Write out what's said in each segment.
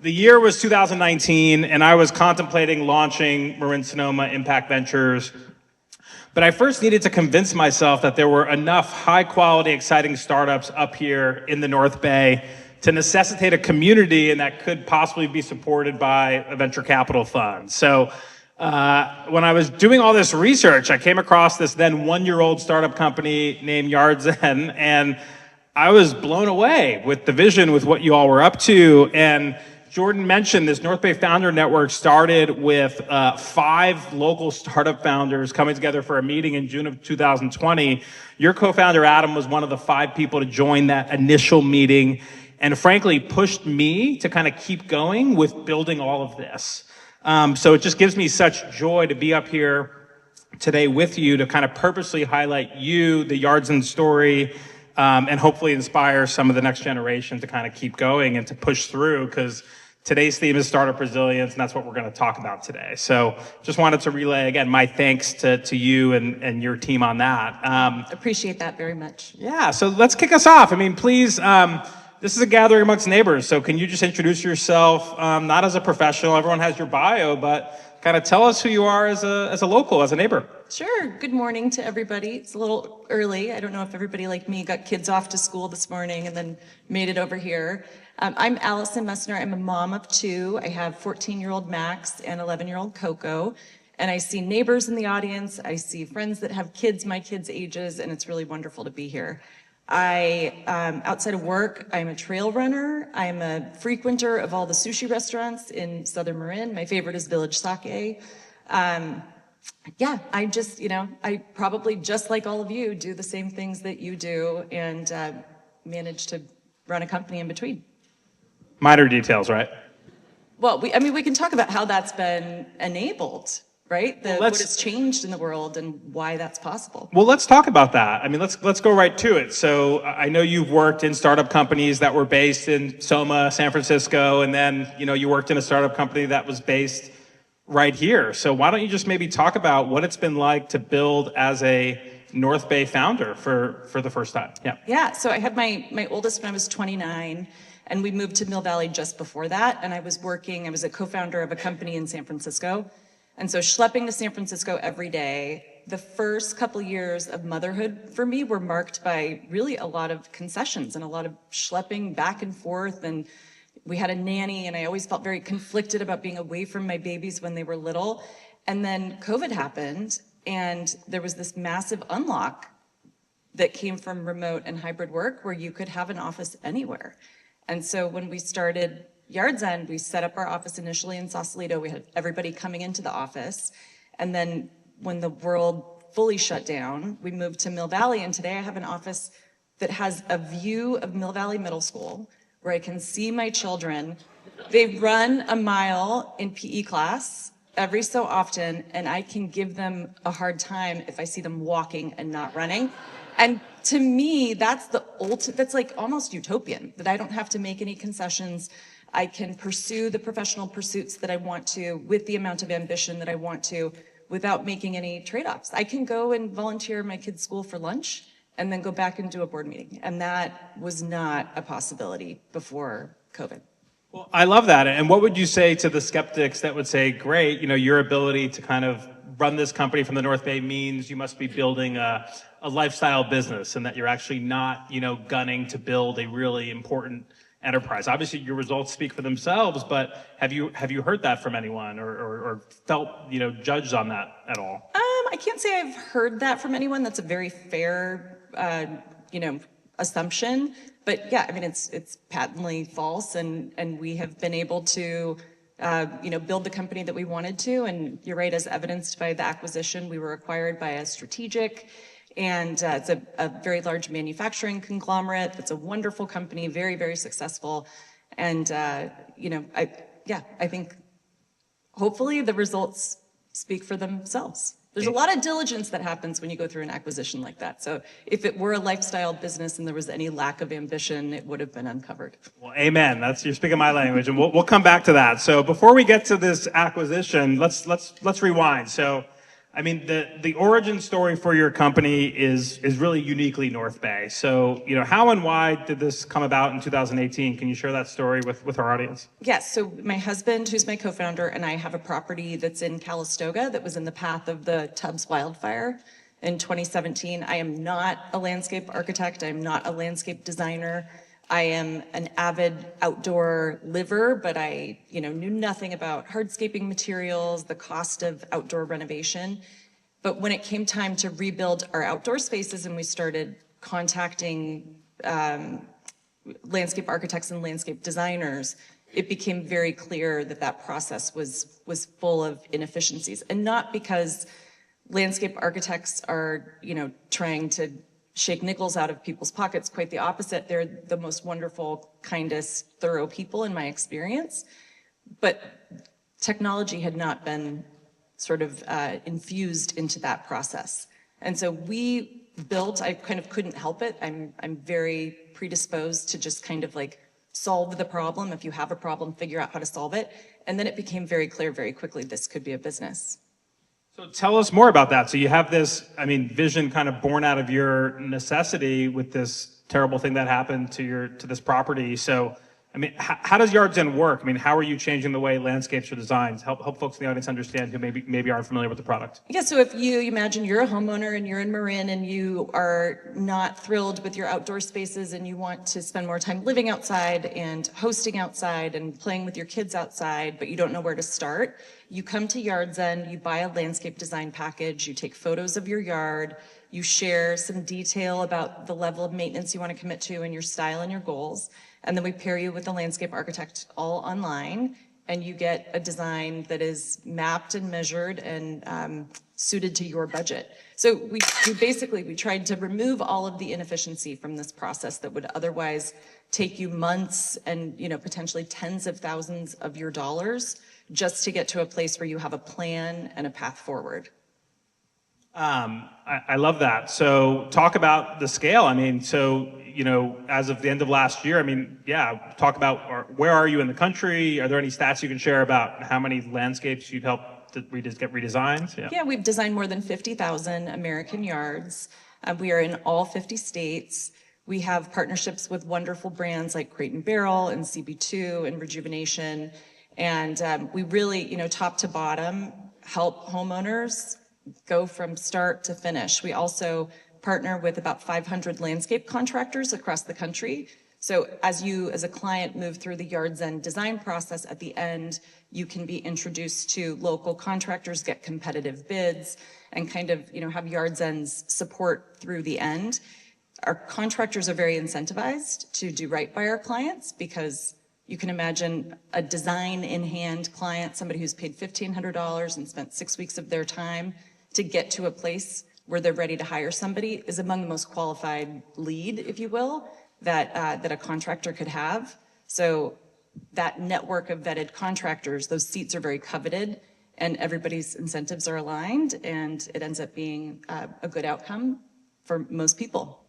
The year was 2019, and I was contemplating launching Marin Sonoma Impact Ventures. But I first needed to convince myself that there were enough high-quality, exciting startups up here in the North Bay to necessitate a community and that could possibly be supported by a venture capital fund. So when I was doing all this research, I came across this then one-year-old startup company named Yardzen, and I was blown away with the vision, with what you all were up to. And Jordan mentioned this North Bay Founder Network started with 5 local startup founders coming together for a meeting in June of 2020. Your co-founder, Adam, was one of the 5 people to join that initial meeting and frankly pushed me to kind of keep going with building all of this. So it just gives me such joy to be up here today with you to kind of purposely highlight you, the Yardzen story, and hopefully inspire some of the next generation to kind of keep going and to push through, because today's theme is startup resilience, and that's what we're going to talk about today. So just wanted to relay, again, my thanks to you and your team on that. Appreciate that very much. Yeah, so let's kick us off. I mean, please, this is a gathering amongst neighbors, so can you just introduce yourself, not as a professional, everyone has your bio, but kind of tell us who you are as a local, as a neighbor. Sure. Good morning to everybody. It's a little early. I don't know if everybody like me got kids off to school this morning and then made it over here. I'm Allison Messner. I'm a mom of 2. I have 14-year-old Max and 11-year-old Coco. And I see neighbors in the audience. I see friends that have kids my kids' ages, and it's really wonderful to be here. Outside of work, I'm a trail runner. I'm a frequenter of all the sushi restaurants in Southern Marin. My favorite is Village Sake. Yeah, I just, I probably, just like all of you, do the same things that you do and manage to run a company in between. Minor details, right? Well, we can talk about how that's been enabled, right? What has changed in the world and why that's possible. Well, let's talk about that. I mean, let's go right to it. So I know you've worked in startup companies that were based in Sonoma, San Francisco, and then, you worked in a startup company that was based right here. So why don't you just maybe talk about what it's been like to build as a North Bay founder for the first time? Yeah, so I had my oldest when I was 29. And we moved to Mill Valley just before that. And I was a co-founder of a company in San Francisco. And so schlepping to San Francisco every day, the first couple years of motherhood for me were marked by really a lot of concessions and a lot of schlepping back and forth. And we had a nanny, and I always felt very conflicted about being away from my babies when they were little. And then COVID happened, and there was this massive unlock that came from remote and hybrid work where you could have an office anywhere. And so when we started Yardzen, we set up our office initially in Sausalito. We had everybody coming into the office. And then when the world fully shut down, we moved to Mill Valley. And today I have an office that has a view of Mill Valley Middle School where I can see my children. They run a mile in PE class every so often, and I can give them a hard time if I see them walking and not running. And to me, that's that's like almost utopian, that I don't have to make any concessions. I can pursue the professional pursuits that I want to with the amount of ambition that I want to without making any trade-offs. I can go and volunteer my kids' school for lunch and then go back and do a board meeting. And that was not a possibility before COVID. Well, I love that. And what would you say to the skeptics that would say, great, your ability to kind of run this company from the North Bay means you must be building a lifestyle business and that you're actually not, gunning to build a really important enterprise. Obviously, your results speak for themselves, but have you heard that from anyone or felt, judged on that at all? I can't say I've heard that from anyone. That's a very fair, assumption. But yeah, it's patently false, and we have been able to build the company that we wanted to. And you're right, as evidenced by the acquisition, we were acquired by a strategic, and it's a very large manufacturing conglomerate. It's a wonderful company, very, very successful. And, I think hopefully the results speak for themselves. There's a lot of diligence that happens when you go through an acquisition like that. So if it were a lifestyle business and there was any lack of ambition, it would have been uncovered. Well, amen. You're speaking my language, and we'll come back to that. So before we get to this acquisition, let's rewind. So I mean, the origin story for your company is really uniquely North Bay. So, how and why did this come about in 2018? Can you share that story with our audience? Yes, so my husband, who's my co-founder, and I have a property that's in Calistoga that was in the path of the Tubbs wildfire in 2017. I am not a landscape architect. I'm not a landscape designer. I am an avid outdoor liver, but I, knew nothing about hardscaping materials, the cost of outdoor renovation. But when it came time to rebuild our outdoor spaces and we started contacting landscape architects and landscape designers, it became very clear that that process was full of inefficiencies. And not because landscape architects are, trying to shake nickels out of people's pockets. Quite the opposite. They're the most wonderful, kindest, thorough people in my experience. But technology had not been sort of infused into that process. And so we built, I kind of couldn't help it. I'm very predisposed to just kind of like solve the problem. If you have a problem, figure out how to solve it. And then it became very clear very quickly this could be a business. So tell us more about that. So you have this, vision kind of born out of your necessity with this terrible thing that happened to this property. So, how does Yardzen work? How are you changing the way landscapes are designed? Help folks in the audience understand who maybe aren't familiar with the product. Yeah, so if you imagine you're a homeowner and you're in Marin and you are not thrilled with your outdoor spaces and you want to spend more time living outside and hosting outside and playing with your kids outside, but you don't know where to start, you come to Yardzen, you buy a landscape design package, you take photos of your yard, you share some detail about the level of maintenance you want to commit to and your style and your goals. And then we pair you with a landscape architect all online, and you get a design that is mapped and measured and suited to your budget. So we tried to remove all of the inefficiency from this process that would otherwise take you months and potentially tens of thousands of your dollars just to get to a place where you have a plan and a path forward. I love that. So talk about the scale. As of the end of last year, talk about where are you in the country? Are there any stats you can share about how many landscapes you've helped to get redesigned? Yeah, we've designed more than 50,000 American yards. We are in all 50 states. We have partnerships with wonderful brands like Crate & Barrel and CB2 and Rejuvenation. And we really, top to bottom, help homeowners go from start to finish. We also partner with about 500 landscape contractors across the country. So as you, as a client, move through the Yardzen design process, at the end, you can be introduced to local contractors, get competitive bids, and kind of, have Yardzen's support through the end. Our contractors are very incentivized to do right by our clients because you can imagine a design in hand client, somebody who's paid $1,500 and spent 6 weeks of their time to get to a place where they're ready to hire somebody is among the most qualified lead, if you will, that a contractor could have. So that network of vetted contractors, those seats are very coveted and everybody's incentives are aligned, and it ends up being a good outcome for most people.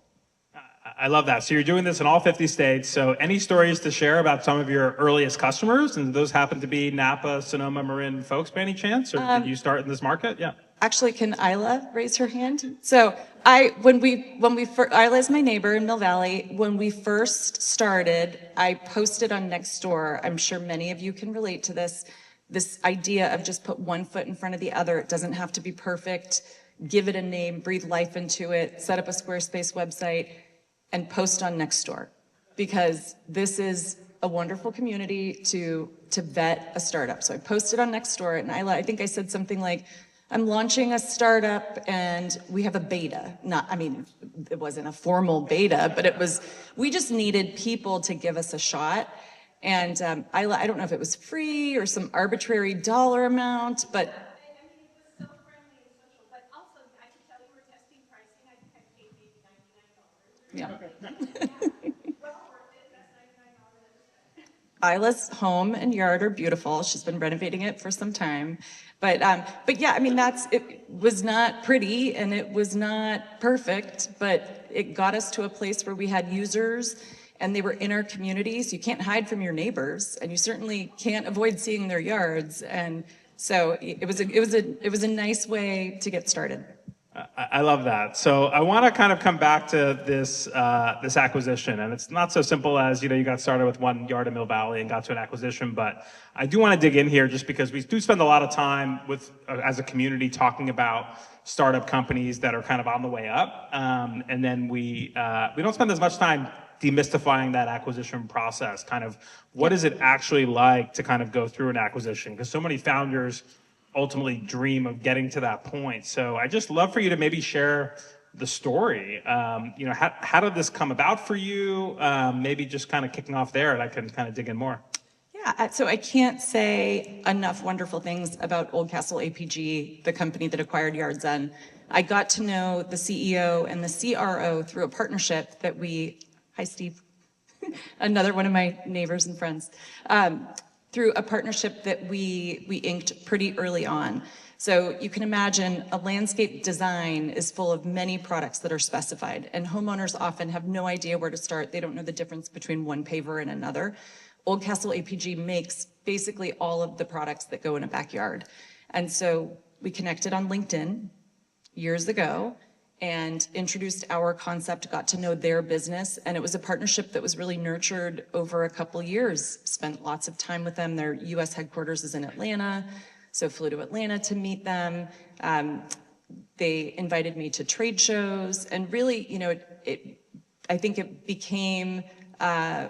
I love that. So you're doing this in all 50 states. So any stories to share about some of your earliest customers? And those happen to be Napa, Sonoma, Marin folks by any chance? Or did you start in this market? Yeah. Actually, can Isla raise her hand? So Isla is my neighbor in Mill Valley. When we first started, I posted on Nextdoor. I'm sure many of you can relate to this idea of just put one foot in front of the other. It doesn't have to be perfect. Give it a name, breathe life into it, set up a Squarespace website, and post on Nextdoor, because this is a wonderful community to vet a startup. So I posted on Nextdoor, and I think I said something like, I'm launching a startup and we have a beta. It wasn't a formal beta, but we just needed people to give us a shot. And I don't know if it was free or some arbitrary dollar amount, but it was so friendly and social. But also, I can tell you we're testing pricing. I think I paid maybe $99. yeah. Well worth it. That's $99. Isla's home and yard are beautiful. She's been renovating it for some time. But yeah, it was not pretty and it was not perfect, but it got us to a place where we had users and they were in our communities. You can't hide from your neighbors, and you certainly can't avoid seeing their yards. And So it was a nice way to get started. I love that. So I want to kind of come back to this acquisition, and it's not so simple as you got started with one yard in Mill Valley and got to an acquisition. But I do want to dig in here just because we do spend a lot of time with as a community talking about startup companies that are kind of on the way up, and then we don't spend as much time demystifying that acquisition process. Kind of what is it actually like to kind of go through an acquisition? Because so many founders ultimately dream of getting to that point. So I just love for you to maybe share the story. How did this come about for you? Maybe just kind of kicking off there, and I can kind of dig in more. Yeah, so I can't say enough wonderful things about Oldcastle APG, the company that acquired Yardzen. I got to know the CEO and the CRO through a partnership that hi Steve, another one of my neighbors and friends, through a partnership that we inked pretty early on. So you can imagine a landscape design is full of many products that are specified, and homeowners often have no idea where to start. They don't know the difference between one paver and another. Oldcastle APG makes basically all of the products that go in a backyard. And so we connected on LinkedIn years ago and introduced our concept, got to know their business, and it was a partnership that was really nurtured over a couple years. Spent lots of time with them. Their US headquarters is in Atlanta, so flew to Atlanta to meet them. They invited me to trade shows, and really, I think it became a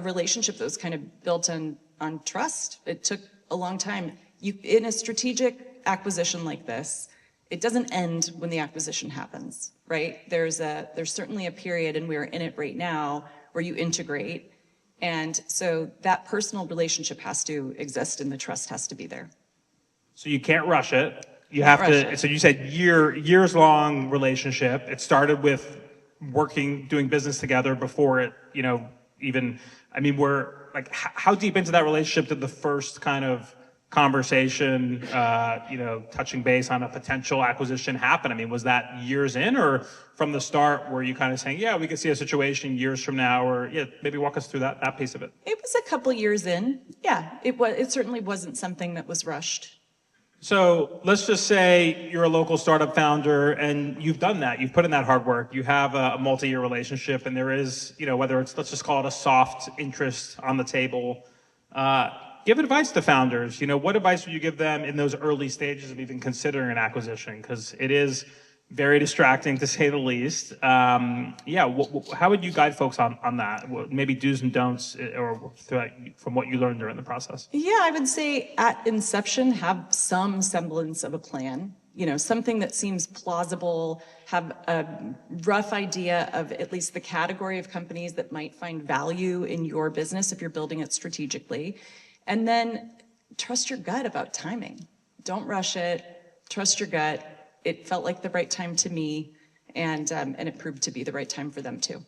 relationship that was kind of built on trust. It took a long time. In a strategic acquisition like this, it doesn't end when the acquisition happens, right? There's certainly a period, and we're in it right now, where you integrate. And so that personal relationship has to exist and the trust has to be there. So you can't rush it. You have to, so you said years long relationship. It started with doing business together before it, even, how deep into that relationship did the first kind of conversation, touching base on a potential acquisition happen? I mean, was that years in, or from the start were you kind of saying, yeah, we could see a situation years from now, or maybe walk us through that piece of it? It was a couple years in. Yeah, it certainly wasn't something that was rushed. So let's just say you're a local startup founder and you've done that. You've put in that hard work. You have a multi-year relationship, and there is, whether it's, let's just call it a soft interest on the table. Give advice to founders. What advice would you give them in those early stages of even considering an acquisition? Because it is very distracting, to say the least. How would you guide folks on that? Maybe do's and don'ts, or from what you learned during the process? Yeah, I would say at inception, have some semblance of a plan. Something that seems plausible, have a rough idea of at least the category of companies that might find value in your business if you're building it strategically. And then trust your gut about timing. Don't rush it. Trust your gut. It felt like the right time to me, and it proved to be the right time for them too.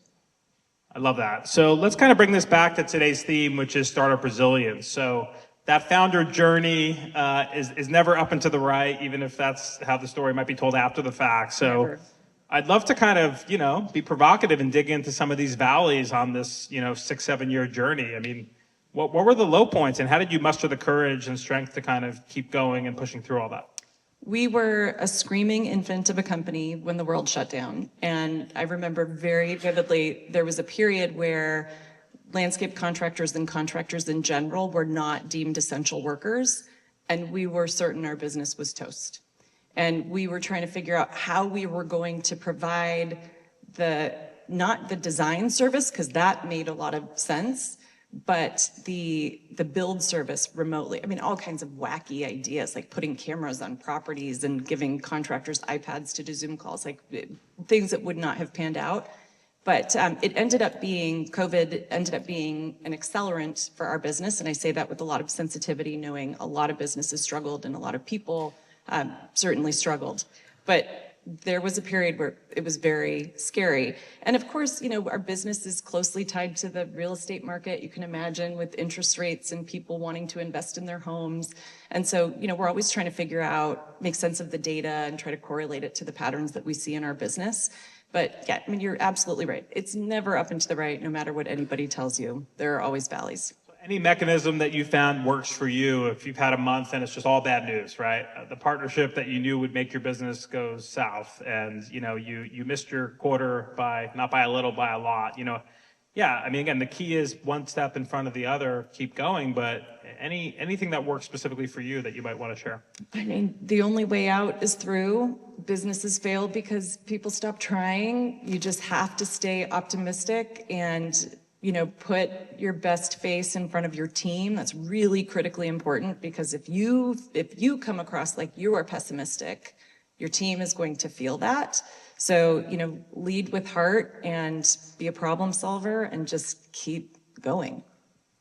I love that. So let's kind of bring this back to today's theme, which is startup resilience. So that founder journey is never up and to the right, even if that's how the story might be told after the fact. So never. I'd love to kind of, be provocative and dig into some of these valleys on this, 6-7 year journey. I mean, what were the low points, and how did you muster the courage and strength to kind of keep going and pushing through all that? We were a screaming infant of a company when the world shut down. And I remember very vividly, there was a period where landscape contractors and contractors in general were not deemed essential workers. And we were certain our business was toast. And we were trying to figure out how we were going to provide not the design service, because that made a lot of sense, but the build service remotely. I mean, all kinds of wacky ideas, like putting cameras on properties and giving contractors iPads to do Zoom calls, like things that would not have panned out. But COVID ended up being an accelerant for our business. And I say that with a lot of sensitivity, knowing a lot of businesses struggled and a lot of people certainly struggled. But there was a period where it was very scary. And of course, our business is closely tied to the real estate market. You can imagine, with interest rates and people wanting to invest in their homes. And so, we're always trying to make sense of the data and try to correlate it to the patterns that we see in our business. But yeah, you're absolutely right. It's never up and to the right, no matter what anybody tells you. There are always valleys. Any mechanism that you found works for you if you've had a month and it's just all bad news, right? The partnership that you knew would make your business go south, and you missed your quarter by not by a little, by a lot. Yeah. I mean, again, the key is one step in front of the other, keep going. But anything that works specifically for you that you might want to share? I mean, the only way out is through. Businesses fail because people stop trying. You just have to stay optimistic and put your best face in front of your team. That's really critically important, because if you come across like you are pessimistic, your team is going to feel that. So, lead with heart and be a problem solver and just keep going.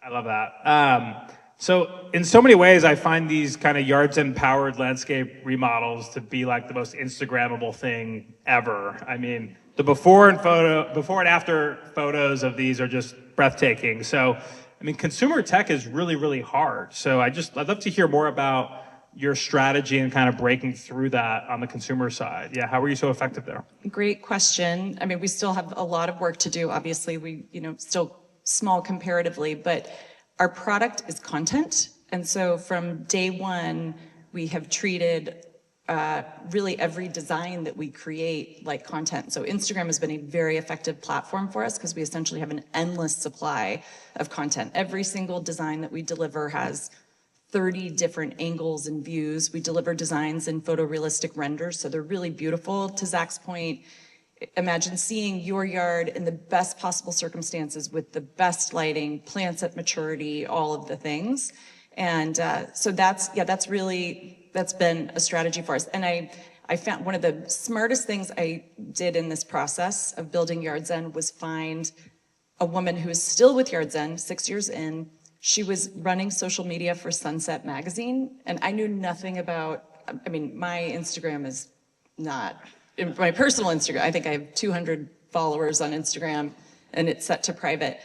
I love that. So in so many ways, I find these kind of Yardzen powered landscape remodels to be like the most Instagrammable thing ever. I mean, the before and after photos of these are just breathtaking. So, I mean, consumer tech is really, really hard. So I'd love to hear more about your strategy and kind of breaking through that on the consumer side. Yeah, how were you so effective there? Great question. I mean, we still have a lot of work to do. Obviously, we, still small comparatively, but our product is content. And so from day one, we have treated really every design that we create like content. So Instagram has been a very effective platform for us because we essentially have an endless supply of content. Every single design that we deliver has 30 different angles and views. We deliver designs in photorealistic renders, so they're really beautiful. To Zach's point, imagine seeing your yard in the best possible circumstances with the best lighting, plants at maturity, all of the things. And so that's been a strategy for us. And I found one of the smartest things I did in this process of building Yardzen was find a woman who is still with Yardzen 6 years in. She was running social media for Sunset Magazine, and I knew nothing about, I mean, my Instagram is not, my personal Instagram, I think I have 200 followers on Instagram, and it's set to private.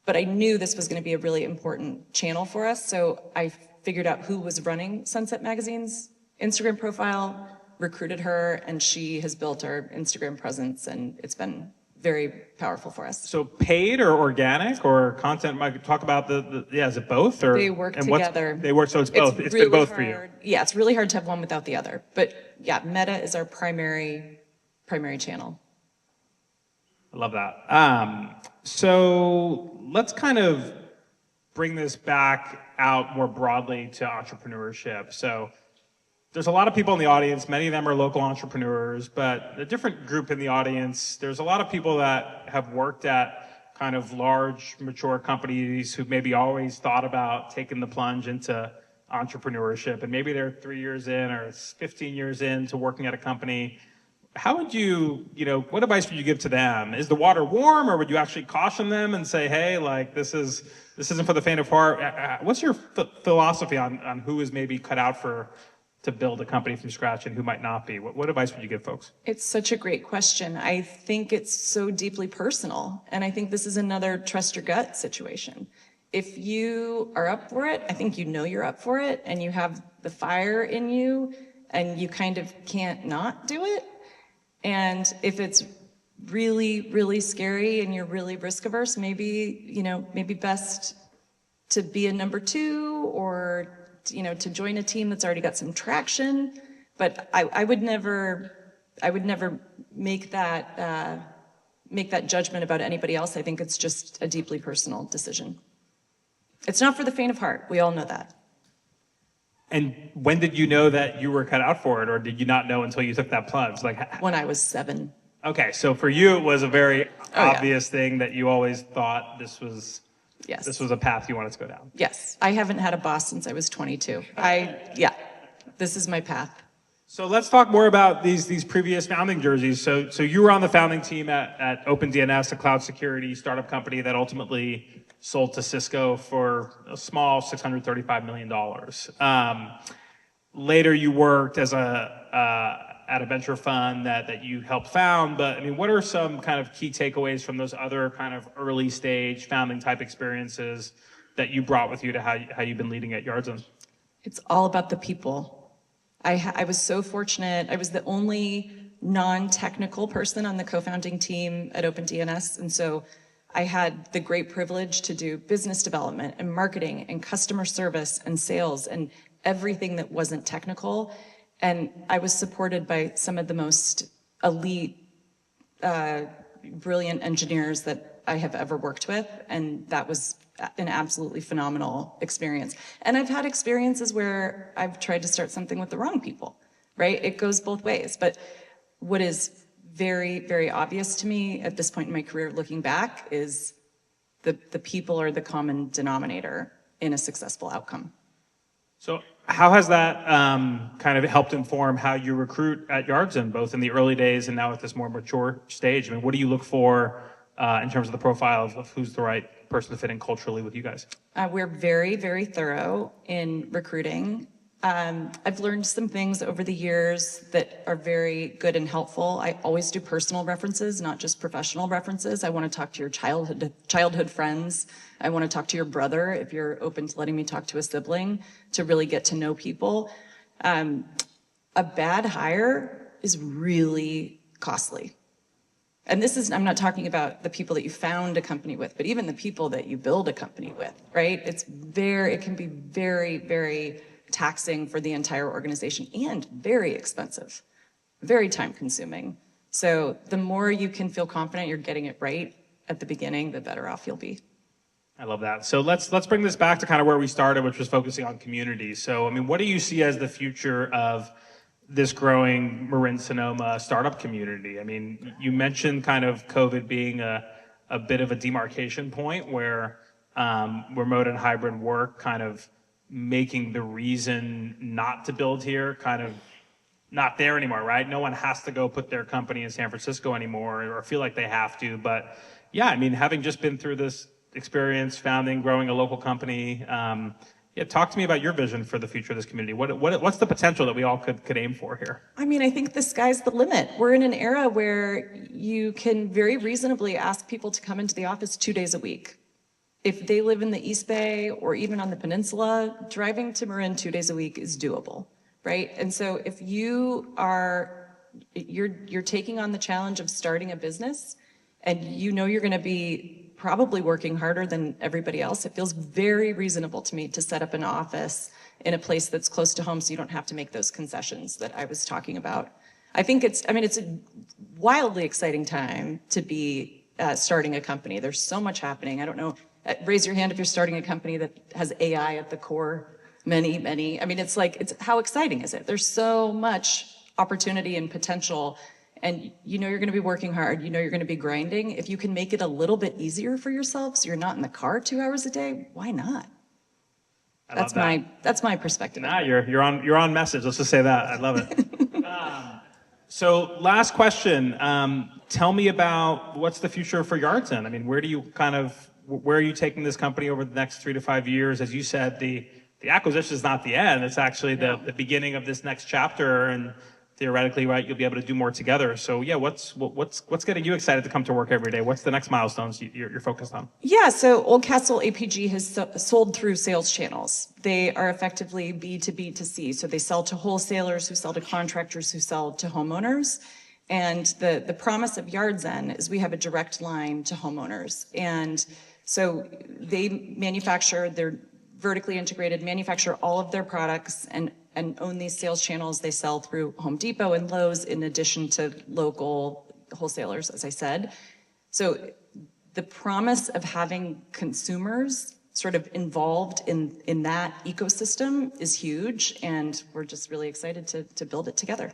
But I knew this was going to be a really important channel for us, so I figured out who was running Sunset Magazine's Instagram profile, recruited her, and she has built our Instagram presence, and it's been very powerful for us. So paid or organic or content? Might talk about is it both? Or they work together. They work, so it's both. It's been both for you. Yeah, it's really hard to have one without the other. But yeah, Meta is our primary channel. I love that. So let's kind of bring this back out more broadly to entrepreneurship. So there's a lot of people in the audience. Many of them are local entrepreneurs, but a different group in the audience. There's a lot of people that have worked at kind of large, mature companies who maybe always thought about taking the plunge into entrepreneurship, and maybe they're 3 years in or 15 years into working at a company. How would you, what advice would you give to them? Is the water warm, or would you actually caution them and say, hey, like this isn't for the faint of heart? What's your philosophy on who is maybe cut out to build a company from scratch and who might not be? What advice would you give folks? It's such a great question. I think it's so deeply personal. And I think this is another trust your gut situation. If you are up for it, I think you're up for it, and you have the fire in you, and you kind of can't not do it. And if it's really, really scary and you're really risk averse, maybe best to be a number two, or to join a team that's already got some traction. But I would never make that judgment about anybody else. I think it's just a deeply personal decision. It's not for the faint of heart. We all know that. And when did you know that you were cut out for it, or did you not know until you took that plunge? When I was 7. Okay, so for you it was a very obvious thing that you always thought this was. Yes. This was a path you wanted to go down. Yes. I haven't had a boss since I was 22. This is my path. So let's talk more about these previous founding jerseys. So you were on the founding team at OpenDNS, a cloud security startup company that ultimately sold to Cisco for a small $635 million. Later you worked as at a venture fund that you helped found, but I mean, what are some kind of key takeaways from those other kind of early stage founding type experiences that you brought with you to how you've been leading at Yardzen? It's all about the people. I was so fortunate. I was the only non-technical person on the co-founding team at OpenDNS, and so I had the great privilege to do business development and marketing and customer service and sales and everything that wasn't technical. And I was supported by some of the most elite, brilliant engineers that I have ever worked with. And that was an absolutely phenomenal experience. And I've had experiences where I've tried to start something with the wrong people, right? It goes both ways. But what is very, very obvious to me at this point in my career, looking back, is the people are the common denominator in a successful outcome. So how has that kind of helped inform how you recruit at Yardzen, both in the early days and now at this more mature stage? I mean, what do you look for in terms of the profile of who's the right person to fit in culturally with you guys? We're very, very thorough in recruiting. I've learned some things over the years that are very good and helpful. I always do personal references, not just professional references. I want to talk to your childhood friends. I want to talk to your brother if you're open to letting me talk to a sibling to really get to know people. A bad hire is really costly. And this is, I'm not talking about the people that you found a company with, but even the people that you build a company with, right? It can be very, very taxing for the entire organization and very expensive, very time consuming. So the more you can feel confident you're getting it right at the beginning, the better off you'll be. I love that. So let's bring this back to kind of where we started, which was focusing on community. So, I mean, what do you see as the future of this growing Marin Sonoma startup community? I mean, you mentioned kind of COVID being a bit of a demarcation point where remote and hybrid work kind of making the reason not to build here kind of not there anymore, right? No one has to go put their company in San Francisco anymore or feel like they have to. But yeah, I mean, having just been through this experience, founding, growing a local company, talk to me about your vision for the future of this community. What's the potential that we all could aim for here? I mean, I think the sky's the limit. We're in an era where you can very reasonably ask people to come into the office 2 days a week. If they live in the East Bay or even on the peninsula, driving to Marin 2 days a week is doable, right? And so if you're taking on the challenge of starting a business and you know you're going to be probably working harder than everybody else, it feels very reasonable to me to set up an office in a place that's close to home so you don't have to make those concessions that I was talking about. I think it's a wildly exciting time to be starting a company. There's so much happening. I don't know, raise your hand if you're starting a company that has AI at the core. Many. I mean, it's how exciting is it? There's so much opportunity and potential. And you know you're going to be working hard. You know you're going to be grinding. If you can make it a little bit easier for yourself so you're not in the car 2 hours a day, why not? That's my perspective. Nah, you're on message. Let's just say that. I love it. So last question. Tell me about what's the future for Yardzen? I mean, where are you taking this company over the next 3 to 5 years? As you said, the acquisition is not the end. It's actually the beginning of this next chapter, and theoretically, right, you'll be able to do more together. So yeah, what's getting you excited to come to work every day? What's the next milestones you're focused on? Yeah, so Old Castle APG has sold through sales channels. They are effectively B2B2C. So they sell to wholesalers who sell to contractors who sell to homeowners. And the promise of Yardzen is we have a direct line to homeowners. And so they they're vertically integrated, manufacture all of their products and own these sales channels. They sell through Home Depot and Lowe's in addition to local wholesalers, as I said. So the promise of having consumers sort of involved in that ecosystem is huge, and we're just really excited to build it together.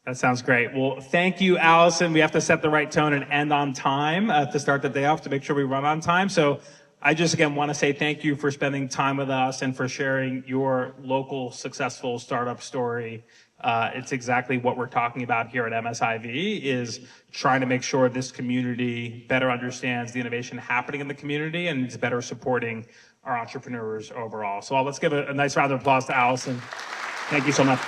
That sounds great. Well, thank you, Allison. We have to set the right tone and end on time to start the day off to make sure we run on time. So I just, again, want to say thank you for spending time with us and for sharing your local successful startup story. It's exactly what we're talking about here at MSIV, is trying to make sure this community better understands the innovation happening in the community and is better supporting our entrepreneurs overall. So let's give a nice round of applause to Allison. Thank you so much.